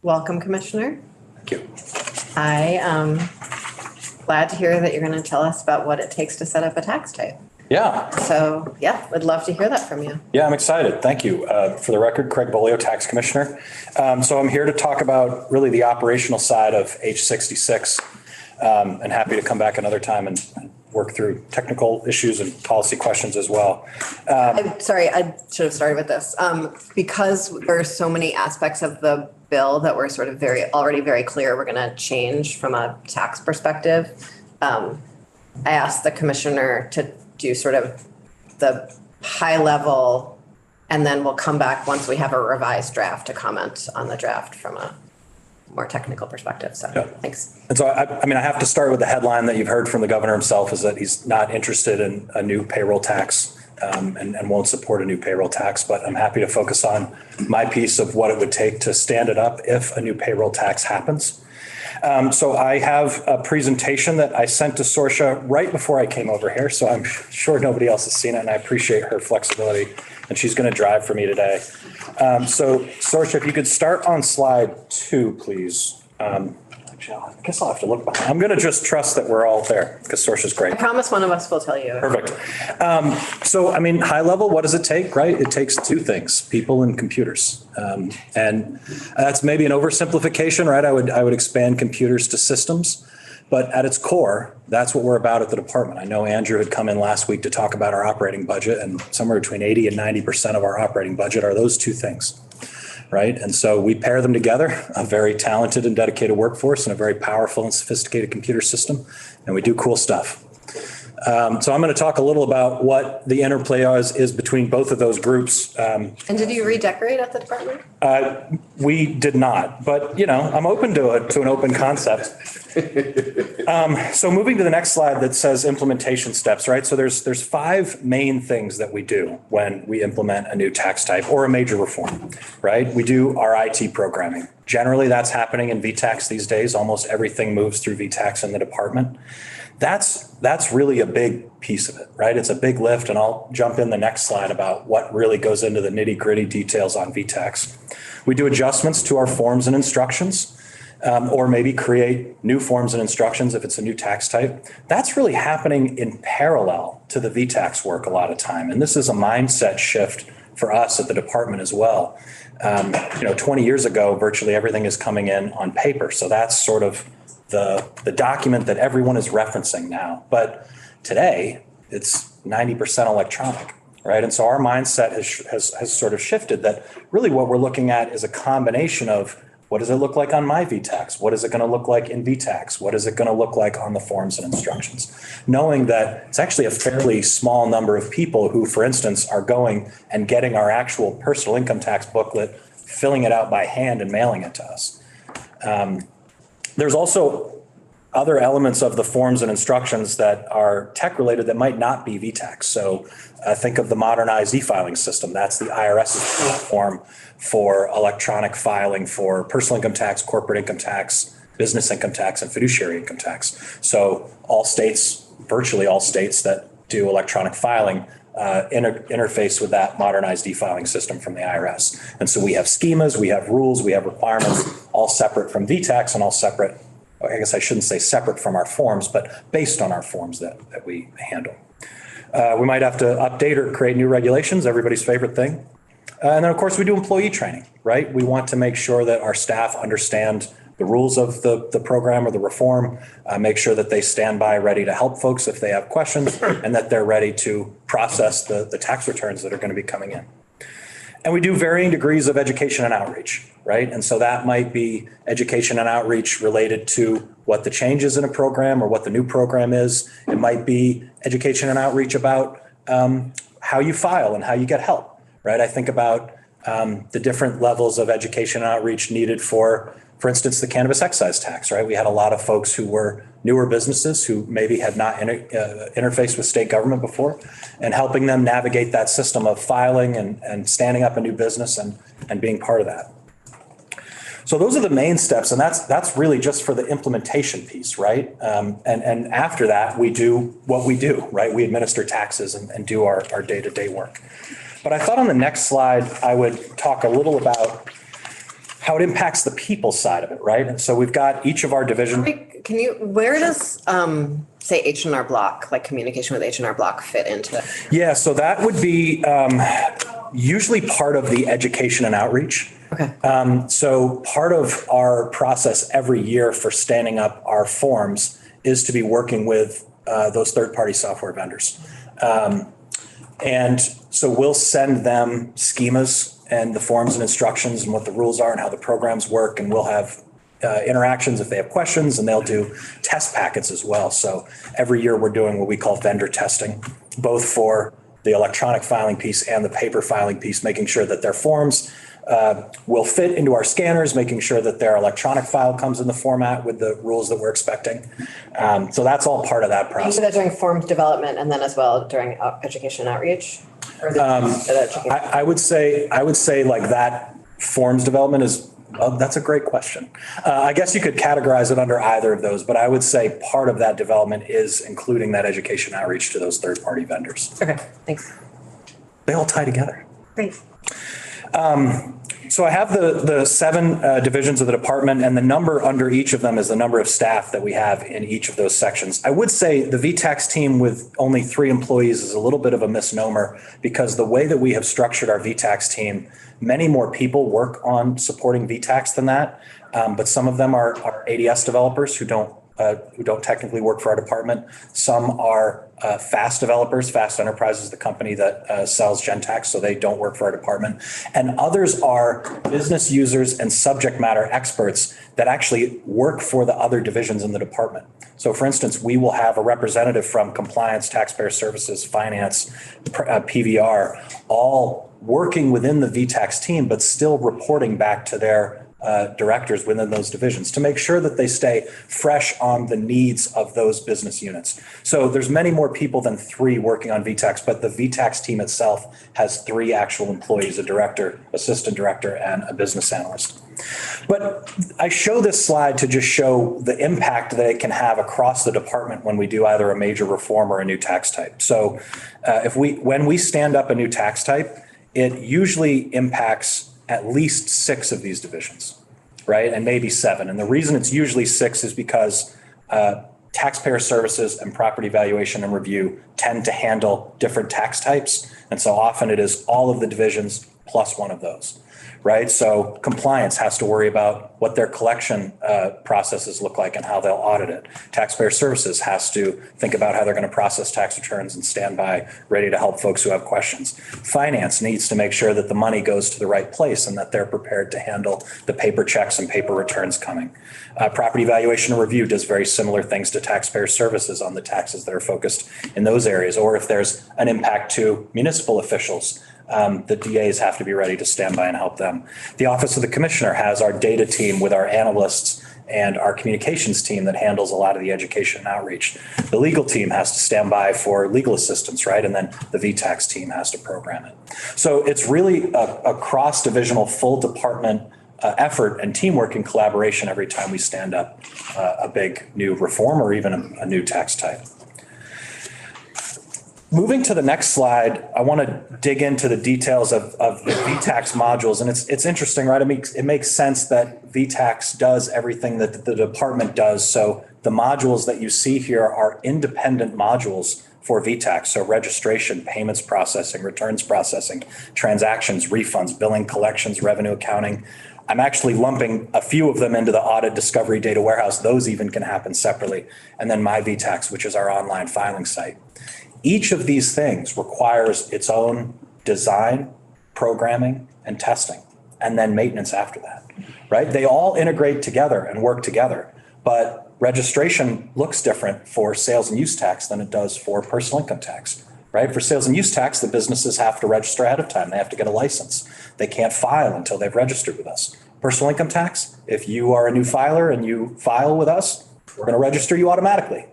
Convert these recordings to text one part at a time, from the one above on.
Welcome, Commissioner. Thank you. I am glad to hear that you're going to tell us about what it takes to set up a tax type. Yeah. So yeah, would love to hear that from you. Yeah, I'm excited. Thank you. For the record, Craig Bolio, Tax Commissioner. So I'm here to talk about really the operational side of H66, and happy to come back another time and work through technical issues and policy questions as well. I'm sorry, I should have started with this. Because there are so many aspects of the bill that were sort of already very clear we're going to change from a tax perspective. I asked the commissioner to do sort of the high level, and then we'll come back once we have a revised draft to comment on the draft from a more technical perspective. So yeah. Thanks. And so, I mean, I have to start with the headline that you've heard from the governor himself is that he's not interested in a new payroll tax and won't support a new payroll tax. But I'm happy to focus on my piece of what it would take to stand it up if a new payroll tax happens. So I have a presentation that I sent to Sorsha right before I came over here. So I'm sure nobody else has seen it, and I appreciate her flexibility. And she's going to drive for me today. So Sorsha, if you could start on slide 2, please. Actually, I guess I'll have to look behind. I'm going to just trust that we're all there because Sorsha's great. I promise one of us will tell you. Perfect. So, I mean, high level, what does it take, right? It takes 2 things, people and computers. And that's maybe an oversimplification, right? I would expand computers to systems. But at its core, that's what we're about at the department. I know Andrew had come in last week to talk about our operating budget, and somewhere between 80 and 90% of our operating budget are those 2 things, right? And so we pair them together, a very talented and dedicated workforce and a very powerful and sophisticated computer system, and we do cool stuff. So I'm going to talk a little about what the interplay is between both of those groups. And did you redecorate at the department? We did not, but you know, I'm open to an open concept. So moving to the next slide that says implementation steps, right? So there's 5 main things that we do when we implement a new tax type or a major reform, right? We do our IT programming. Generally, that's happening in VTax these days. Almost everything moves through VTax in the department. That's really a big piece of it, right? It's a big lift, and I'll jump in the next slide about what really goes into the nitty-gritty details on VTax. We do adjustments to our forms and instructions, or maybe create new forms and instructions if it's a new tax type. That's really happening in parallel to the VTax work a lot of time, and this is a mindset shift for us at the department as well. 20 years ago, virtually everything is coming in on paper, so that's sort of the document that everyone is referencing now. But today, it's 90% electronic, right? And so our mindset has sort of shifted that really what we're looking at is a combination of what does it look like on my VTax? What is it going to look like in VTax? What is it going to look like on the forms and instructions? Knowing that it's actually a fairly small number of people who, for instance, are going and getting our actual personal income tax booklet, filling it out by hand and mailing it to us. There's also other elements of the forms and instructions that are tech related that might not be VTax. So think of the modernized e-filing system. That's the IRS's platform for electronic filing for personal income tax, corporate income tax, business income tax, and fiduciary income tax. So all states, virtually all states that do electronic filing interface with that modernized e-filing system from the IRS. And so we have schemas, we have rules, we have requirements, all separate from VTax and all separate, I guess I shouldn't say separate from our forms, but based on our forms that we handle. We might have to update or create new regulations, everybody's favorite thing. And then of course we do employee training, right? We want to make sure that our staff understand the rules of the program or the reform, make sure that they stand by ready to help folks if they have questions, and that they're ready to process the tax returns that are going to be coming in. And we do varying degrees of education and outreach, right? And so that might be education and outreach related to what the changes in a program or what the new program is. It might be education and outreach about how you file and how you get help, right? I think about the different levels of education and outreach needed for instance, the cannabis excise tax, right? We had a lot of folks who were newer businesses who maybe had not interfaced with state government before, and helping them navigate that system of filing and standing up a new business and being part of that. So those are the main steps, and that's really just for the implementation piece, right? And after that, we do what we do, right? We administer taxes and do our day-to-day work. But I thought on the next slide, I would talk a little about how it impacts the people side of it, right? And so we've got each of our divisions. Where does, say H&R Block, like communication with H&R Block fit into it? Yeah, so that would be usually part of the education and outreach. Okay. So part of our process every year for standing up our forms is to be working with those third-party software vendors. And so we'll send them schemas and the forms and instructions and what the rules are and how the programs work. And we'll have interactions if they have questions, and they'll do test packets as well. So every year we're doing what we call vendor testing, both for the electronic filing piece and the paper filing piece, making sure that their forms will fit into our scanners, making sure that their electronic file comes in the format with the rules that we're expecting. So that's all part of that You process. do that during form development and then as well during education and outreach? Or I would say like that forms development is, that's a great question. I guess you could categorize it under either of those, but I would say part of that development is including that education outreach to those third-party vendors. Okay, thanks. They all tie together. Great. So I have the 7 divisions of the department, and the number under each of them is the number of staff that we have in each of those sections. I would say the VTax team with only 3 employees is a little bit of a misnomer, because the way that we have structured our VTax team, many more people work on supporting VTax than that. But some of them are ADS developers who don't technically work for our department. Some are FAST developers. FAST Enterprise is the company that sells Gentax, so they don't work for our department. And others are business users and subject matter experts that actually work for the other divisions in the department. So for instance, we will have a representative from compliance, taxpayer services, finance, PVR, all working within the VTax team, but still reporting back to their directors within those divisions to make sure that they stay fresh on the needs of those business units. So there's many more people than 3 working on VTax, but the VTax team itself has 3 actual employees, a director, assistant director, and a business analyst. But I show this slide to just show the impact that it can have across the department when we do either a major reform or a new tax type. So when we stand up a new tax type, it usually impacts at least 6 of these divisions, right? And maybe 7. And the reason it's usually 6 is because taxpayer services and property valuation and review tend to handle different tax types. And so often it is all of the divisions plus one of those, right? So compliance has to worry about what their collection processes look like and how they'll audit it. Taxpayer services has to think about how they're going to process tax returns and stand by ready to help folks who have questions. Finance needs to make sure that the money goes to the right place and that they're prepared to handle the paper checks and paper returns coming. Property valuation and review does very similar things to taxpayer services on the taxes that are focused in those areas. Or if there's an impact to municipal officials, the DAs have to be ready to stand by and help them. The Office of the Commissioner has our data team with our analysts and our communications team that handles a lot of the education and outreach. The legal team has to stand by for legal assistance, right? And then the VTax team has to program it. So it's really a cross-divisional, full department effort and teamwork and collaboration every time we stand up a big new reform or even a new tax type. Moving to the next slide, I want to dig into the details of the VTax modules. And it's interesting, right? It makes sense that VTax does everything that the department does. So the modules that you see here are independent modules for VTax. So registration, payments processing, returns processing, transactions, refunds, billing, collections, revenue accounting. I'm actually lumping a few of them into the audit discovery data warehouse. Those even can happen separately. And then My VTax, which is our online filing site. Each of these things requires its own design, programming, and testing, and then maintenance after that, right? They all integrate together and work together, but registration looks different for sales and use tax than it does for personal income tax, right? For sales and use tax, the businesses have to register ahead of time. They have to get a license. They can't file until they've registered with us. Personal income tax, if you are a new filer and you file with us, we're going to register you automatically.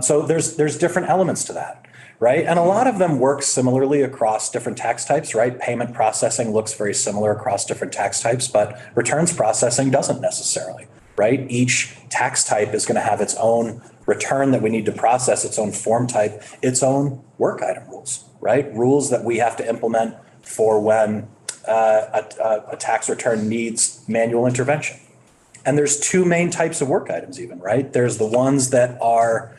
So there's different elements to that, right? And a lot of them work similarly across different tax types, right? Payment processing looks very similar across different tax types, but returns processing doesn't necessarily, right? Each tax type is going to have its own return that we need to process, its own form type, its own work item rules, right? Rules that we have to implement for when a tax return needs manual intervention. And there's two main types of work items even, right? There's the ones that are,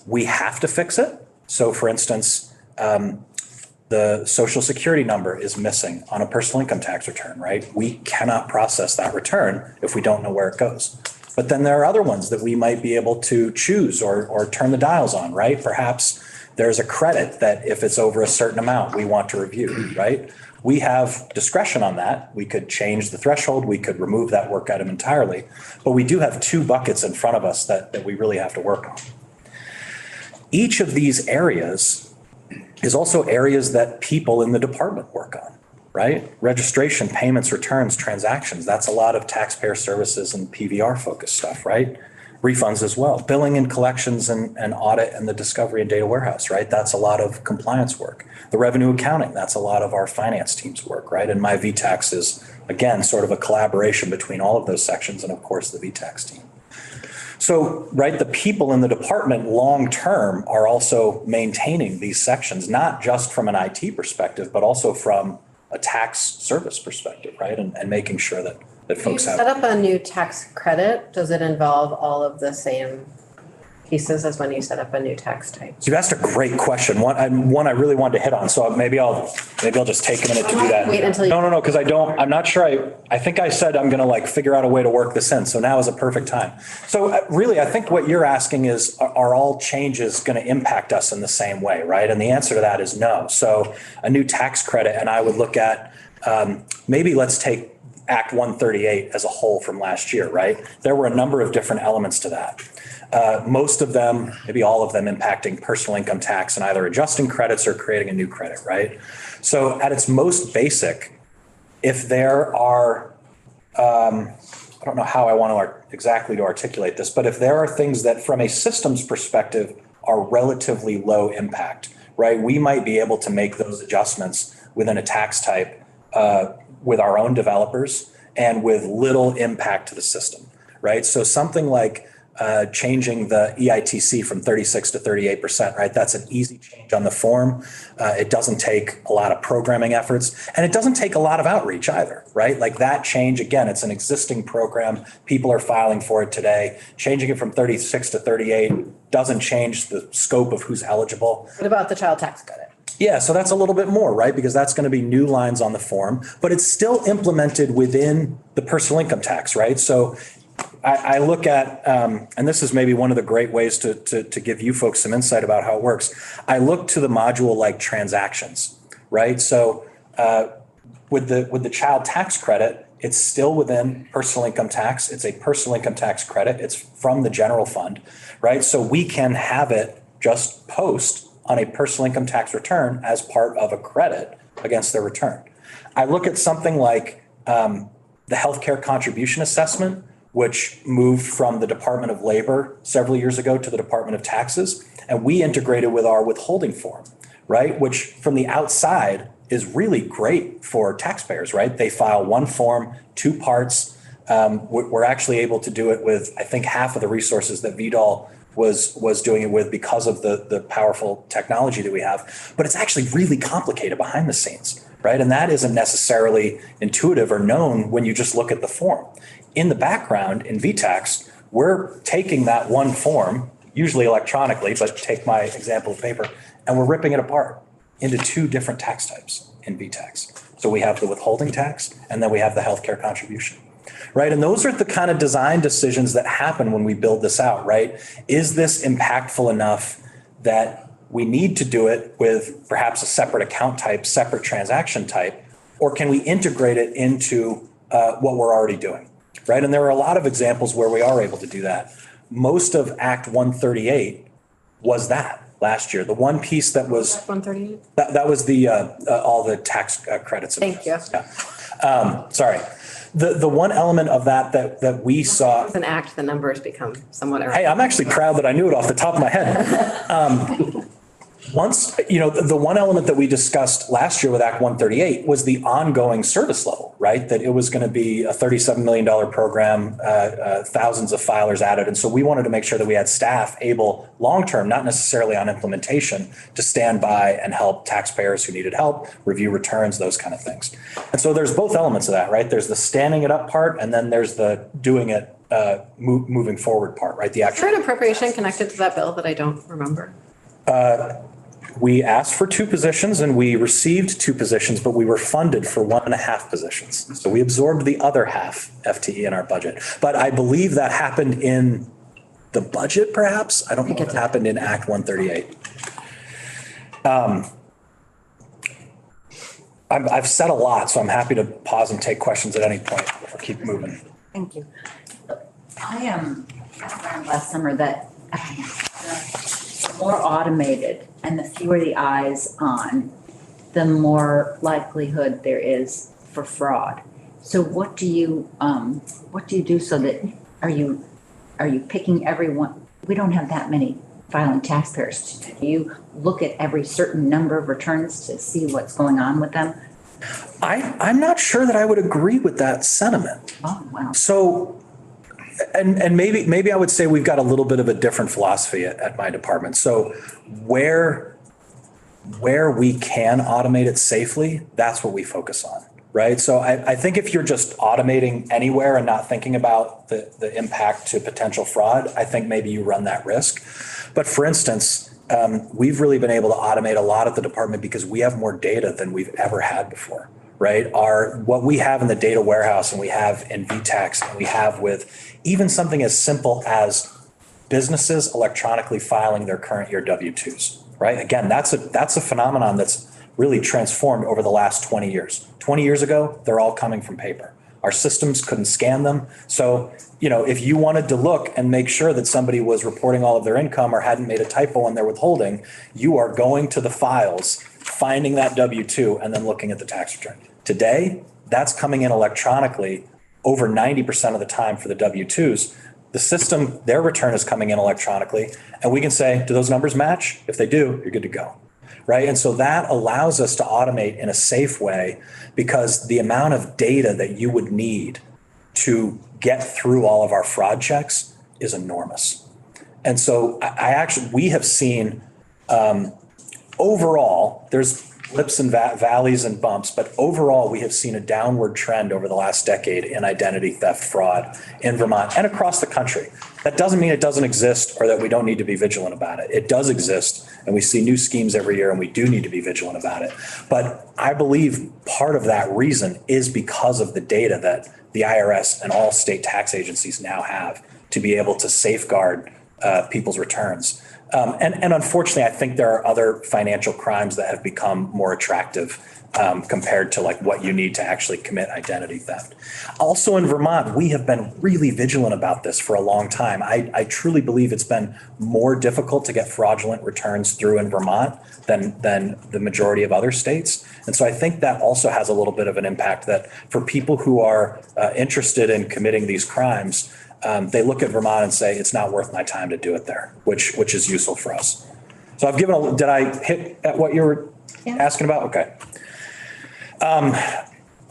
we have to fix it. So for instance, the social security number is missing on a personal income tax return, right? We cannot process that return if we don't know where it goes. But then there are other ones that we might be able to choose or turn the dials on, right? Perhaps there's a credit that if it's over a certain amount, we want to review, right? We have discretion on that. We could change the threshold. We could remove that work item entirely. But we do have two buckets in front of us that we really have to work on. Each of these areas is also areas that people in the department work on, right? Registration, payments, returns, transactions. That's a lot of taxpayer services and PVR focused stuff, right? Refunds as well. Billing and collections and audit and the discovery and data warehouse, right? That's a lot of compliance work. The revenue accounting, that's a lot of our finance team's work, right? And my VTax is, again, sort of a collaboration between all of those sections and of course the VTax team. So, right, the people in the department long-term are also maintaining these sections, not just from an IT perspective, but also from a tax service perspective, right? And making sure that folks have. Set up a new tax credit. Does it involve all of the same pieces as when you set up a new tax type? So you asked a great question. One I really wanted to hit on. So maybe I'll just take a minute to do that. Wait until you. No, because I'm not sure. I think I said I'm going to like figure out a way to work this in. So now is a perfect time. So really, I think what you're asking is, are all changes going to impact us in the same way, right? And the answer to that is no. So a new tax credit, and I would look at maybe let's take Act 138 as a whole from last year, right? There were a number of different elements to that. Most of them, maybe all of them, impacting personal income tax and either adjusting credits or creating a new credit, right? So at its most basic, if there are, I don't know how I want to exactly to articulate this, but if there are things that from a systems perspective are relatively low impact, right? We might be able to make those adjustments within a tax type with our own developers and with little impact to the system, right? So something like changing the EITC from 36 to 38%, right? That's an easy change on the form. It doesn't take a lot of programming efforts and it doesn't take a lot of outreach either, right? Like that change, again, it's an existing program. People are filing for it today. Changing it from 36 to 38 doesn't change the scope of who's eligible. What about the child tax credit? Yeah, so that's a little bit more, right? Because that's going to be new lines on the form, but it's still implemented within the personal income tax, right? So I look at, and this is maybe one of the great ways to give you folks some insight about how it works. I look to the module like transactions, right? So with the child tax credit, it's still within personal income tax. It's a personal income tax credit. It's from the general fund, right? So we can have it just post on a personal income tax return as part of a credit against their return. I look at something like the healthcare contribution assessment, which moved from the Department of Labor several years ago to the Department of Taxes, and we integrated with our withholding form, right? Which from the outside is really great for taxpayers, right? They file one form, two parts. We're actually able to do it with, I think, half of the resources that VDOL was doing it with because of the powerful technology that we have. But it's actually really complicated behind the scenes, right? And that isn't necessarily intuitive or known when you just look at the form. In the background, in VTax, we're taking that one form, usually electronically, but take my example of paper, and we're ripping it apart into two different tax types in VTax. So we have the withholding tax, and then we have the healthcare contribution, right? And those are the kind of design decisions that happen when we build this out, right? Is this impactful enough that we need to do it with perhaps a separate account type, separate transaction type, or can we integrate it into what we're already doing? Right. And there are a lot of examples where we are able to do that. Most of Act 138 was that last year. The one piece that was Act 138? That was the all the tax credits. Thank you. Yeah. Sorry. The one element of that we saw. It's an act, the numbers become somewhat. Hey, I'm actually proud that I knew it off the top of my head. Once, the one element that we discussed last year with Act 138 was the ongoing service level, right? That it was going to be a $37 million program, thousands of filers added. And so we wanted to make sure that we had staff able long-term, not necessarily on implementation, to stand by and help taxpayers who needed help, review returns, those kind of things. And so there's both elements of that, right? There's the standing it up part, and then there's the doing it, moving forward part, right? The Is actual. there an appropriation connected to that bill that I don't remember? We asked for 2 positions and we received 2 positions, but we were funded for 1.5 positions. So we absorbed the other half FTE in our budget. But I believe that happened in the budget, perhaps. I don't know if it happened in Act 138. I've said a lot, so I'm happy to pause and take questions at any point or keep moving. Thank you. I learned last summer that the more automated and the fewer the eyes on, the more likelihood there is for fraud. So what do you do so that, are you picking everyone? We don't have that many filing taxpayers. Do you look at every certain number of returns to see what's going on with them? I'm not sure that I would agree with that sentiment. Oh, wow. So, and maybe I would say we've got a little bit of a different philosophy at my department. So where we can automate it safely, that's what we focus on, right? So I think if you're just automating anywhere and not thinking about the impact to potential fraud, I think maybe you run that risk. But for instance, we've really been able to automate a lot at the department because we have more data than we've ever had before, right? What we have in the data warehouse and we have in VTax and we have with even something as simple as businesses electronically filing their current year W-2s, right? Again, that's a phenomenon that's really transformed over the last 20 years. 20 years ago, they're all coming from paper. Our systems couldn't scan them. So, if you wanted to look and make sure that somebody was reporting all of their income or hadn't made a typo on their withholding, you are going to the files, finding that W-2, and then looking at the tax return. Today, that's coming in electronically over 90% of the time for the W-2s. The system, their return is coming in electronically, and we can say, do those numbers match? If they do, you're good to go. Right. And so that allows us to automate in a safe way because the amount of data that you would need to get through all of our fraud checks is enormous. And so we have seen overall, there's blips and valleys and bumps, but overall, we have seen a downward trend over the last decade in identity theft fraud in Vermont and across the country. That doesn't mean it doesn't exist or that we don't need to be vigilant about it. It does exist, and we see new schemes every year, and we do need to be vigilant about it. But I believe part of that reason is because of the data that the IRS and all state tax agencies now have to be able to safeguard people's returns. And unfortunately, I think there are other financial crimes that have become more attractive compared to like what you need to actually commit identity theft. Also in Vermont, we have been really vigilant about this for a long time. I truly believe it's been more difficult to get fraudulent returns through in Vermont than the majority of other states. And so I think that also has a little bit of an impact that for people who are interested in committing these crimes, they look at Vermont and say, it's not worth my time to do it there, which is useful for us. So I've given, did I hit at what you were asking about? Okay.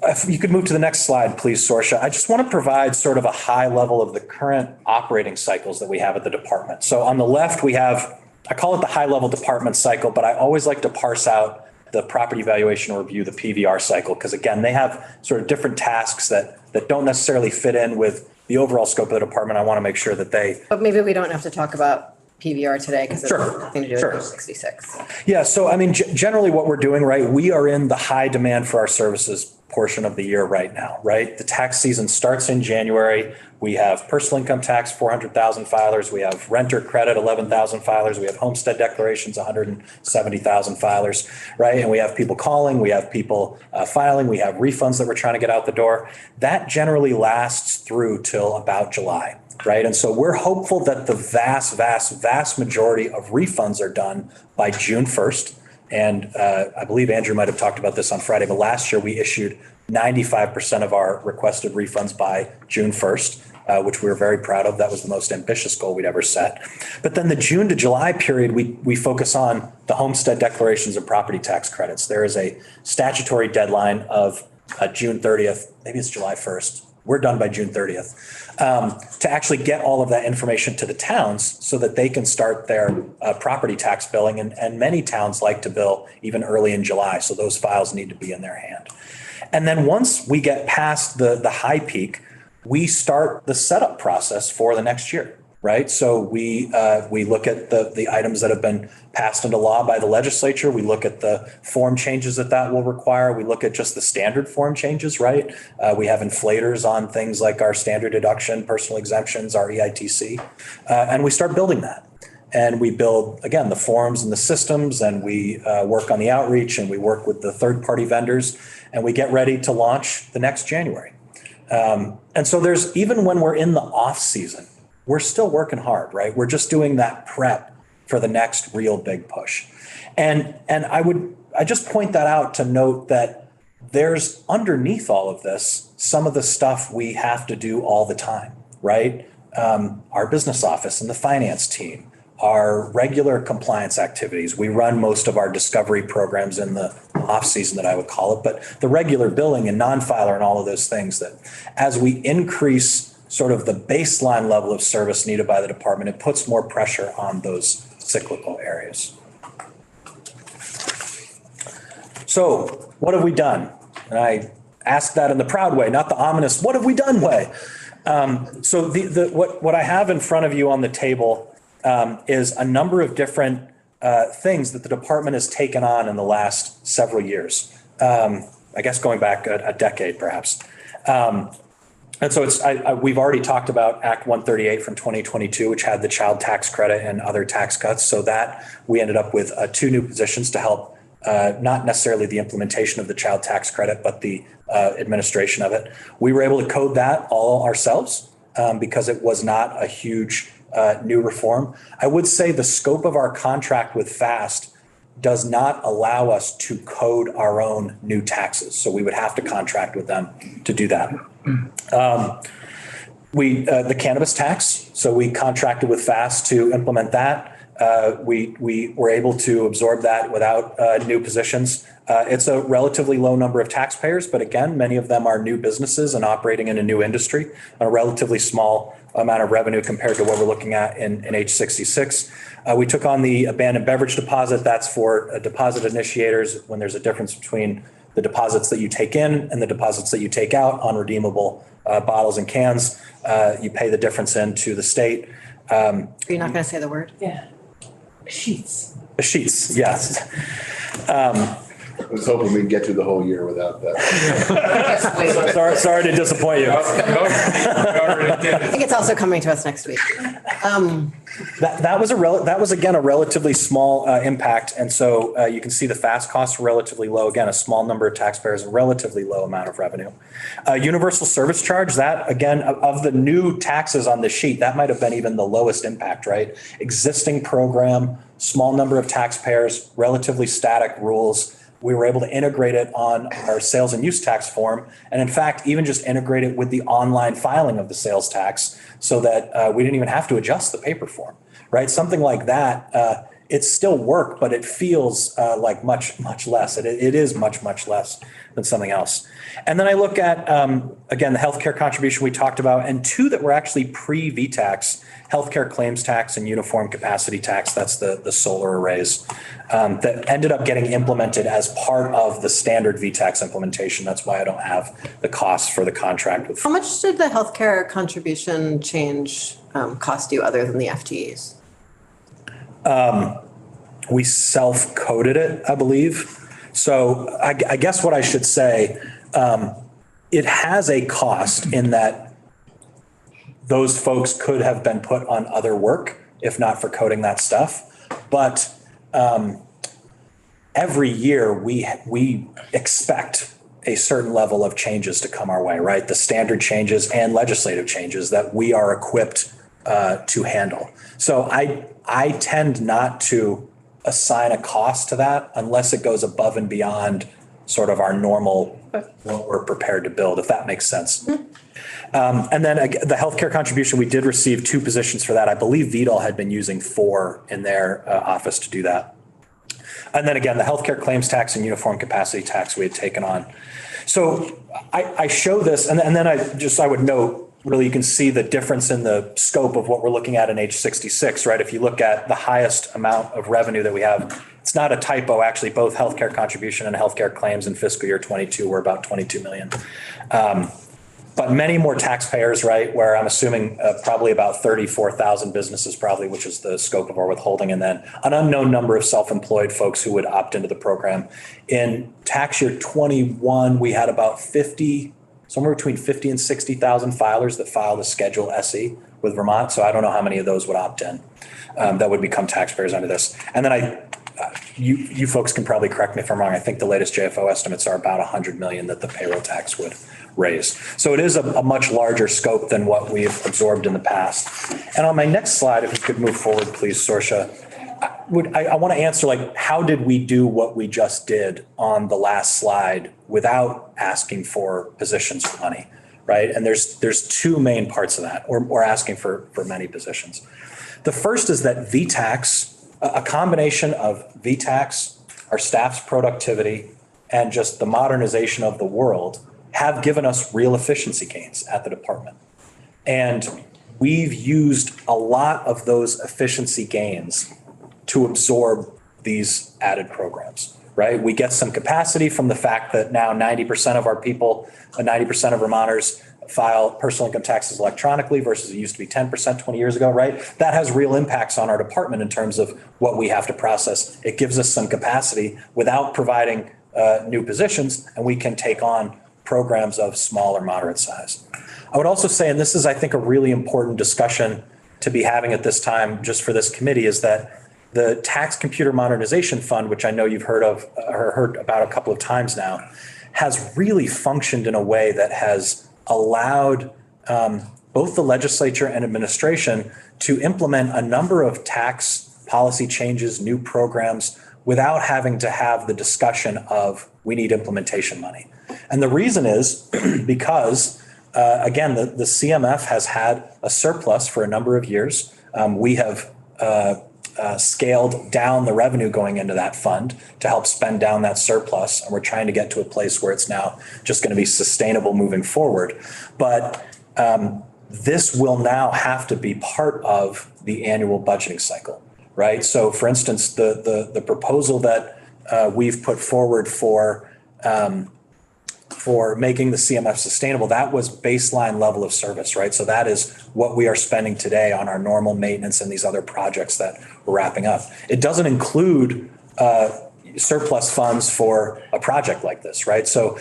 If you could move to the next slide, please, Sorsha. I just want to provide sort of a high level of the current operating cycles that we have at the department. So on the left, we have, I call it the high level department cycle, but I always like to parse out the property valuation review, the PVR cycle, because again, they have sort of different tasks that don't necessarily fit in with the overall scope of the department. I want to make sure that they. But maybe we don't have to talk about PVR today because it has nothing to do with 66. Yeah. So, I mean, generally what we're doing, right, we are in the high demand for our services portion of the year right now, right? The tax season starts in January. We have personal income tax, 400,000 filers. We have renter credit, 11,000 filers. We have homestead declarations, 170,000 filers, right? And we have people calling, we have people filing, we have refunds that we're trying to get out the door. That generally lasts through till about July, right? And so we're hopeful that the vast majority of refunds are done by June 1st. And I believe Andrew might have talked about this on Friday, but last year we issued 95% of our requested refunds by June 1st. which we were very proud of. That was the most ambitious goal we'd ever set. But then the June to July period, we focus on the homestead declarations and property tax credits. There is a statutory deadline of June 30th, maybe it's July 1st. We're done by June 30th, to actually get all of that information to the towns so that they can start their property tax billing. And many towns like to bill even early in July. So those files need to be in their hand. And then once we get past the high peak, we start the setup process for the next year, right? So we look at the items that have been passed into law by the legislature. We look at the form changes that will require. We look at just the standard form changes, right? We have inflators on things like our standard deduction, personal exemptions, our EITC, and we start building that. And we build, again, the forms and the systems, and we work on the outreach, and we work with the third-party vendors, and we get ready to launch the next January. And so even when we're in the off season, we're still working hard, right? We're just doing that prep for the next real big push. And I just point that out to note that there's underneath all of this, some of the stuff we have to do all the time, right? Our business office and the finance team, our regular compliance activities. We run most of our discovery programs in the off season, that I would call it, but the regular billing and non-filer and all of those things, that as we increase sort of the baseline level of service needed by the department, it puts more pressure on those cyclical areas. So what have we done? And I ask that in the proud way, not the ominous, what have we done way? So what I have in front of you on the table is a number of different things that the department has taken on in the last several years. I guess going back a decade, perhaps. And so we've already talked about Act 138 from 2022, which had the child tax credit and other tax cuts. So that we ended up with 2 new positions to help, not necessarily the implementation of the child tax credit, but the administration of it. We were able to code that all ourselves because it was not a huge new reform. I would say the scope of our contract with FAST does not allow us to code our own new taxes. So we would have to contract with them to do that. The cannabis tax. So we contracted with FAST to implement that. We were able to absorb that without new positions. It's a relatively low number of taxpayers, but again, many of them are new businesses and operating in a new industry, a relatively small amount of revenue compared to what we're looking at in H66. We took on the abandoned beverage deposit. That's for deposit initiators when there's a difference between the deposits that you take in and the deposits that you take out on redeemable bottles and cans. You pay the difference into the state. Are you not going to say the word? Yeah. Sheets. Sheets, yes. I was hoping we'd get through the whole year without that. Sorry to disappoint you. I think it's also coming to us next week. That was again a relatively small impact, and so you can see the FAST costs were relatively low. Again, a small number of taxpayers, a relatively low amount of revenue. Universal service charge, that again of the new taxes on the sheet, that might have been even the lowest impact, right? Existing program, small number of taxpayers, relatively static rules. We were able to integrate it on our sales and use tax form. And in fact, even just integrate it with the online filing of the sales tax so that we didn't even have to adjust the paper form, right? Something like that, it's still work, but it feels like much, much less. It is much, much less than something else. And then I look at, again, the healthcare contribution we talked about, and 2 that were actually pre-VTax, healthcare claims tax and uniform capacity tax. That's the solar arrays that ended up getting implemented as part of the standard VTax implementation. That's why I don't have the costs for the contract with. How much did the healthcare contribution change cost you other than the FTEs? We self-coded it, I believe. So I guess what I should say, it has a cost in that those folks could have been put on other work if not for coding that stuff. But every year we expect a certain level of changes to come our way, right? The standard changes and legislative changes that we are equipped to handle. So I tend not to assign a cost to that unless it goes above and beyond sort of our normal, what we're prepared to build, if that makes sense. And then the healthcare contribution, we did receive 2 positions for that. I believe VTax had been using 4 in their office to do that. And then again, the healthcare claims tax and uniform capacity tax we had taken on. So I show this, and then I would note, really, you can see the difference in the scope of what we're looking at in H66, right? If you look at the highest amount of revenue that we have, it's not a typo, actually, both healthcare contribution and healthcare claims in fiscal year 22 were about 22 million. But many more taxpayers, right, where I'm assuming probably about 34,000 businesses probably, which is the scope of our withholding, and then an unknown number of self-employed folks who would opt into the program. In tax year 21, we had about somewhere between 50 and 60,000 filers that filed a Schedule SE with Vermont. So I don't know how many of those would opt in that would become taxpayers under this. And then you folks can probably correct me if I'm wrong. I think the latest JFO estimates are about 100 million that the payroll tax would raise. So it is a much larger scope than what we've absorbed in the past. And on my next slide, if you could move forward, please, Sorsha, I want to answer, like, how did we do what we just did on the last slide without asking for positions for money, right? And there's 2 main parts of that, or asking for many positions. The first is that VTax, a combination of VTax, our staff's productivity, and just the modernization of the world have given us real efficiency gains at the department. And we've used a lot of those efficiency gains to absorb these added programs, right? We get some capacity from the fact that now 90% of our people, 90% of Vermonters file personal income taxes electronically versus it used to be 10% 20 years ago, right? That has real impacts on our department in terms of what we have to process. It gives us some capacity without providing new positions, and we can take on programs of small or moderate size. I would also say, and this is, I think, a really important discussion to be having at this time just for this committee, is that the Tax Computer Modernization Fund, which I know you've heard of or heard about a couple of times now, has really functioned in a way that has allowed both the legislature and administration to implement a number of tax policy changes, new programs, without having to have the discussion of we need implementation money. And the reason is because, again, the CMF has had a surplus for a number of years. We have scaled down the revenue going into that fund to help spend down that surplus. And we're trying to get to a place where it's now just going to be sustainable moving forward. But this will now have to be part of the annual budgeting cycle, right? So for instance, the proposal that we've put forward for making the CMF sustainable, that was baseline level of service, right? So that is what we are spending today on our normal maintenance and these other projects that we're wrapping up. It doesn't include surplus funds for a project like this, right? So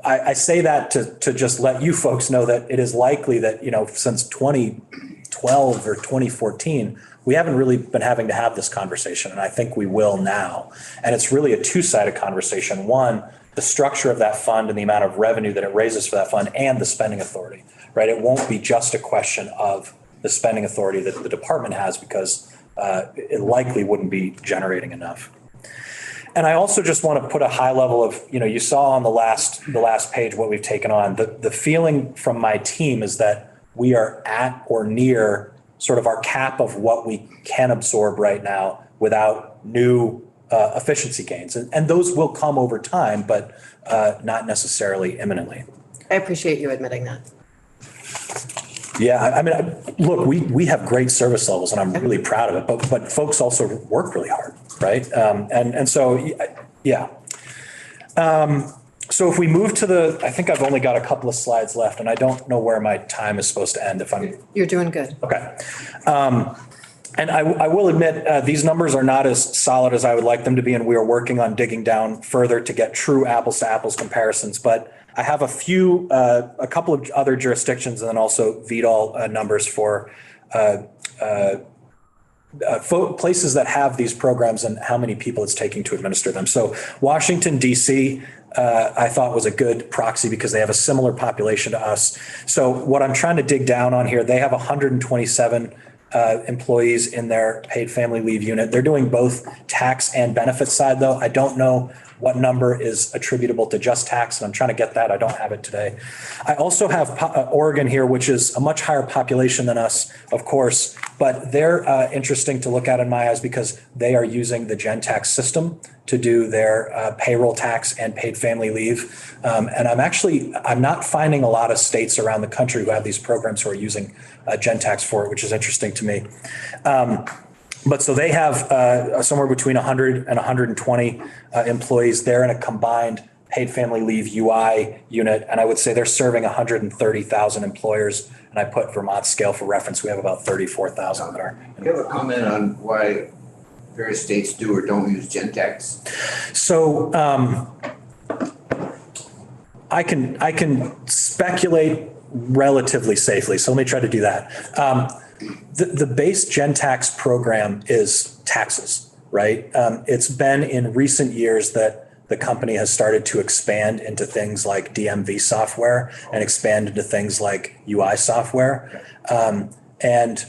I say that to just let you folks know that it is likely that, since 2012 or 2014, we haven't really been having to have this conversation, and I think we will now. And it's really a 2-sided conversation. One, the structure of that fund and the amount of revenue that it raises for that fund, and the spending authority, right? It won't be just a question of the spending authority that the department has, because it likely wouldn't be generating enough. And I also just want to put a high level of, you saw on the last page what we've taken on. The feeling from my team is that we are at or near sort of our cap of what we can absorb right now without new efficiency gains. And those will come over time, but not necessarily imminently. I appreciate you admitting that. Yeah, I mean, look, we have great service levels, and I'm really proud of it, but folks also work really hard, right? And so, yeah. So if we move to I think I've only got a couple of slides left, and I don't know where my time is supposed to end if I'm. You're doing good. Okay. And I will admit, these numbers are not as solid as I would like them to be, and we are working on digging down further to get true apples to apples comparisons. But I have a couple of other jurisdictions, and then also VTax numbers for places that have these programs and how many people it's taking to administer them. So Washington, D.C., I thought was a good proxy because they have a similar population to us. So what I'm trying to dig down on here, they have 127 employees in their paid family leave unit. They're doing both tax and benefit side, though. I don't know what number is attributable to just tax, and I'm trying to get that. I don't have it today. I also have Oregon here, which is a much higher population than us, of course, but they're interesting to look at in my eyes because they are using the Gen Tax system to do their payroll tax and paid family leave. And I'm not finding a lot of states around the country who have these programs who are using Gen Tax for it, which is interesting to me. But so they have somewhere between 100 and 120 employees. They're in a combined paid family leave UI unit. And I would say they're serving 130,000 employers. And I put Vermont scale for reference. We have about 34,000 that are. Do you have a comment on why various states do or don't use Gen Tax? So I can speculate relatively safely. So let me try to do that. The base Gen Tax program is taxes, right? It's been in recent years that the company has started to expand into things like DMV software and expand into things like UI software. And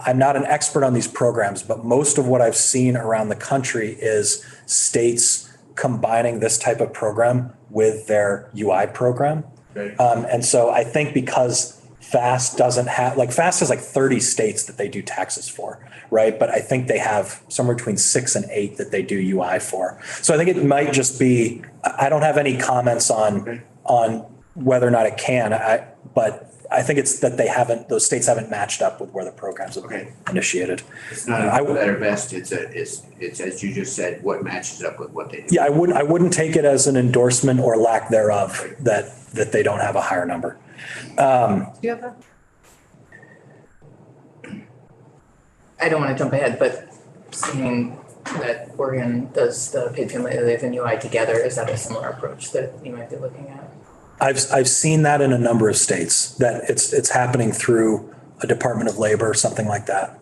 I'm not an expert on these programs, but most of what I've seen around the country is states combining this type of program with their UI program. Okay. And so I think because FAST doesn't have, like FAST has like 30 states that they do taxes for, right? But I think they have somewhere between 6 and 8 that they do UI for. So I think it might just be, I don't have any comments on whether or not it can, but I think it's that those states haven't matched up with where the programs have been initiated. It's not a good or best, it's as you just said, what matches up with what they do. Yeah, I wouldn't take it as an endorsement or lack thereof that they don't have a higher number. Do you have a? I don't want to jump ahead, but seeing that Oregon does the paid family leave and UI together, is that a similar approach that you might be looking at? I've seen that in a number of states, that it's happening through a Department of Labor or something like that.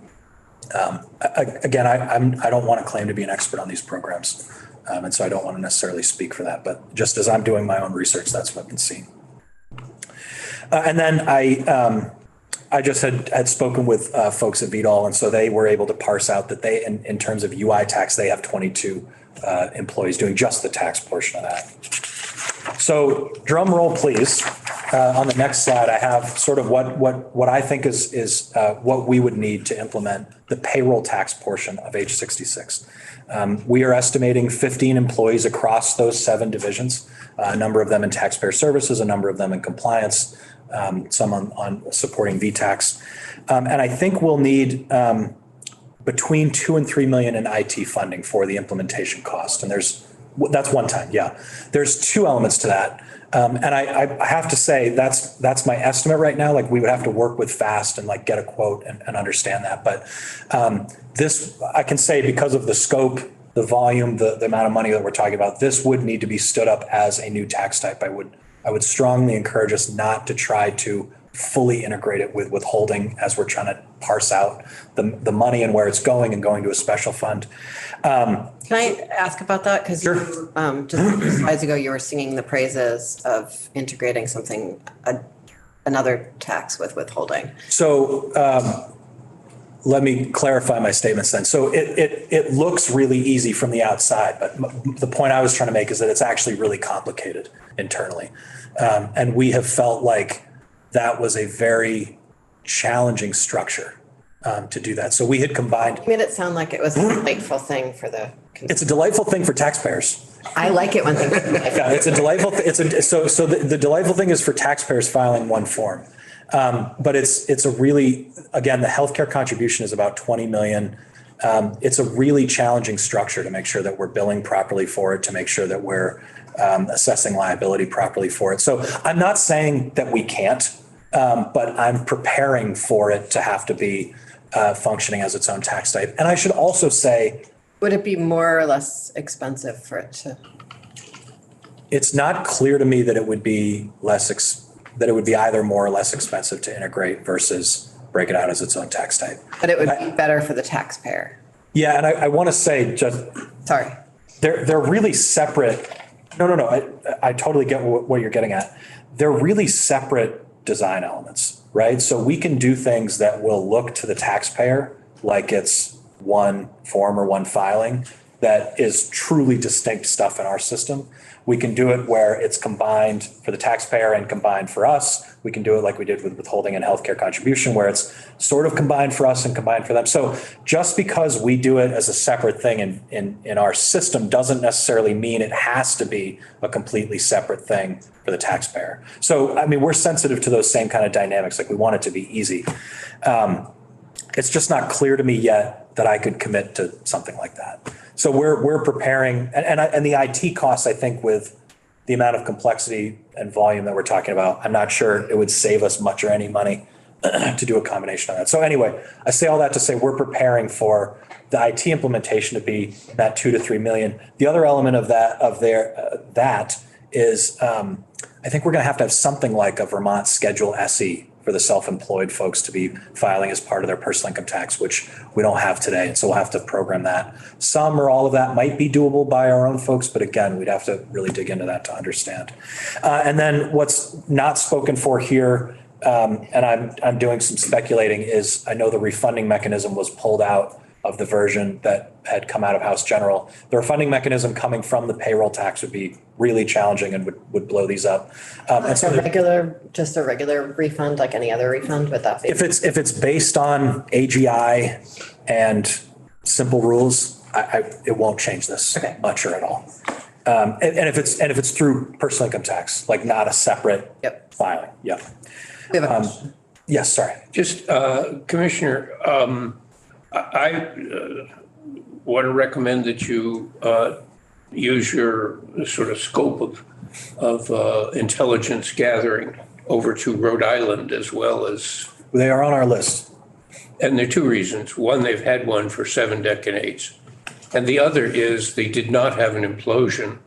Again, I don't want to claim to be an expert on these programs, and so I don't want to necessarily speak for that. But just as I'm doing my own research, that's what I've been seeing. And then I just had spoken with folks at VTax, and so they were able to parse out that they, in terms of UI tax, they have 22 employees doing just the tax portion of that. So drum roll, please. On the next slide, I have sort of what I think is what we would need to implement the payroll tax portion of H66. We are estimating 15 employees across those 7 divisions, a number of them in taxpayer services, a number of them in compliance, some on supporting VTax. And I think we'll need between 2 and 3 million in IT funding for the implementation cost. And that's one time. Yeah. There's 2 elements to that. And I have to say that's my estimate right now. Like we would have to work with FAST and like get a quote and understand that. But this, I can say because of the scope, the volume, the amount of money that we're talking about, this would need to be stood up as a new tax type. I would strongly encourage us not to try to fully integrate it with withholding as we're trying to parse out the money and where it's going and going to a special fund. Can I ask about that? Because Sure. just a few slides ago, you were singing the praises of integrating another tax with withholding. So let me clarify my statements then. So it looks really easy from the outside, but the point I was trying to make is that it's actually really complicated internally. And we have felt like that was a very challenging structure to do that. So we had combined. You made it sound like it was a delightful thing for the. It's a delightful thing for taxpayers. I like it when things are delightful. Yeah, it's a delightful. So the delightful thing is for taxpayers filing one form, but it's a really, again, the healthcare contribution is about 20 million. It's a really challenging structure to make sure that we're billing properly for it, to make sure that we're assessing liability properly for it. So I'm not saying that we can't, but I'm preparing for it to have to be functioning as its own tax type. And I should also say, Would it be more or less expensive for it to? it's not clear to me that it would be that it would be either more or less expensive to integrate versus break it out as its own tax type. But it would be better for the taxpayer. Yeah, and I want to say just Sorry. they're really separate. No. I totally get what you're getting at. They're really separate design elements, right? So we can do things that will look to the taxpayer like it's one form or one filing, that is truly distinct stuff in our system. We can do it where it's combined for the taxpayer and combined for us. We can do it like we did with withholding and healthcare contribution, where it's sort of combined for us and combined for them. So just because we do it as a separate thing in our system doesn't necessarily mean it has to be a completely separate thing for the taxpayer. So, I mean, we're sensitive to those same kind of dynamics. Like, we want it to be easy. It's just not clear to me yet that I could commit to something like that. So we're preparing, and the IT costs, I think, with the amount of complexity and volume that we're talking about, I'm not sure it would save us much or any money to do a combination of that. So anyway, I say all that to say we're preparing for the IT implementation to be that 2 to 3 million. The other element of that is I think we're going to have something like a Vermont Schedule SE for the self-employed folks to be filing as part of their personal income tax, which we don't have today. So we'll have to program that. Some or all of that might be doable by our own folks, but again, we'd have to really dig into that to understand. And then what's not spoken for here, and I'm doing some speculating, is I know the refunding mechanism was pulled out of the version that had come out of House General. The refunding mechanism coming from the payroll tax would be really challenging and would blow these up. And so Just a regular refund, like any other refund, would that be? if it's based on AGI and simple rules, it won't change this much or at all. And if it's through personal income tax, like not a separate filing. Yep. We have a question. Yes, sorry. Just, Commissioner, I want to recommend that you use your sort of scope of intelligence gathering over to Rhode Island as well as. They are on our list. And there are two reasons. One, they've had one for 7 decades. And the other is they did not have an implosion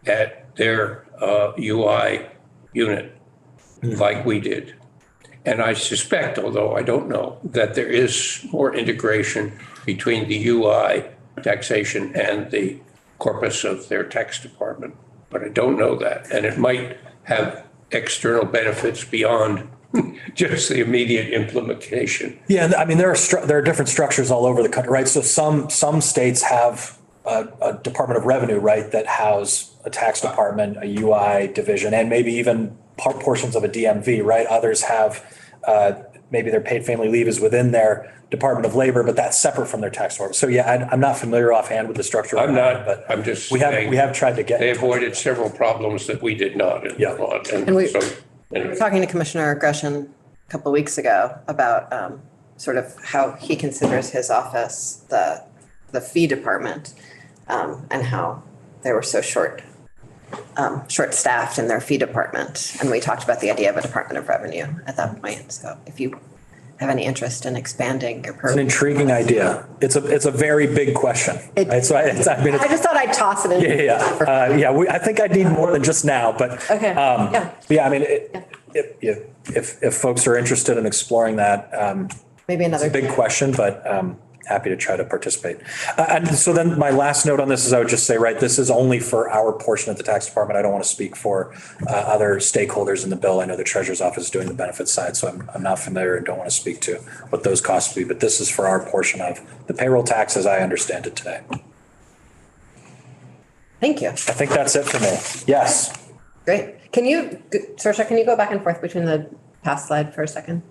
at their UI unit like we did. And I suspect, although I don't know, that there is more integration between the UI taxation and the corpus of their tax department. But I don't know that. And it might have external benefits beyond just the immediate implementation. Yeah, I mean, there are different structures all over the country, right? So some states have a Department of Revenue, right, that house a tax department, a UI division, and maybe even portions of a DMV, right? Others have maybe their paid family leave is within their Department of Labor, but that's separate from their tax department. So yeah, I'm not familiar offhand with the structure. I'm not, but I'm just we saying have tried to get. They avoided several problems that we did not in Vermont. And we were talking to Commissioner Gresham a couple of weeks ago about sort of how he considers his office the fee department, and how they were so short-staffed in their fee department. And we talked about the idea of a Department of Revenue at that point. So if you have any interest in expanding your It's an program. intriguing idea. It's a very big question. Right? So I just thought I'd toss it in. Yeah. I think I need more than just now, but Okay. I mean, if folks are interested in exploring that, Maybe another. it's a big question, but happy to try to participate. And so then my last note on this is I would just say, right, this is only for our portion of the tax department. I don't want to speak for other stakeholders in the bill. I know the treasurer's office is doing the benefit side, so I'm not familiar and don't want to speak to what those costs will be, but this is for our portion of the payroll tax as I understand it today. Thank you. I think that's it for me. Yes. Great. Saoirse, can you go back and forth between the past slide for a second?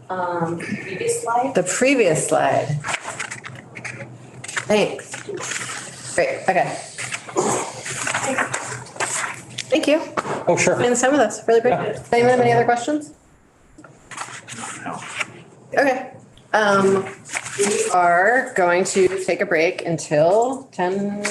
Previous slide? The previous slide. Thanks. Great, okay. Thank you. Oh, sure. Spending some of this, really appreciate it. Does anyone have any other questions? No. Okay. We are going to take a break until 10.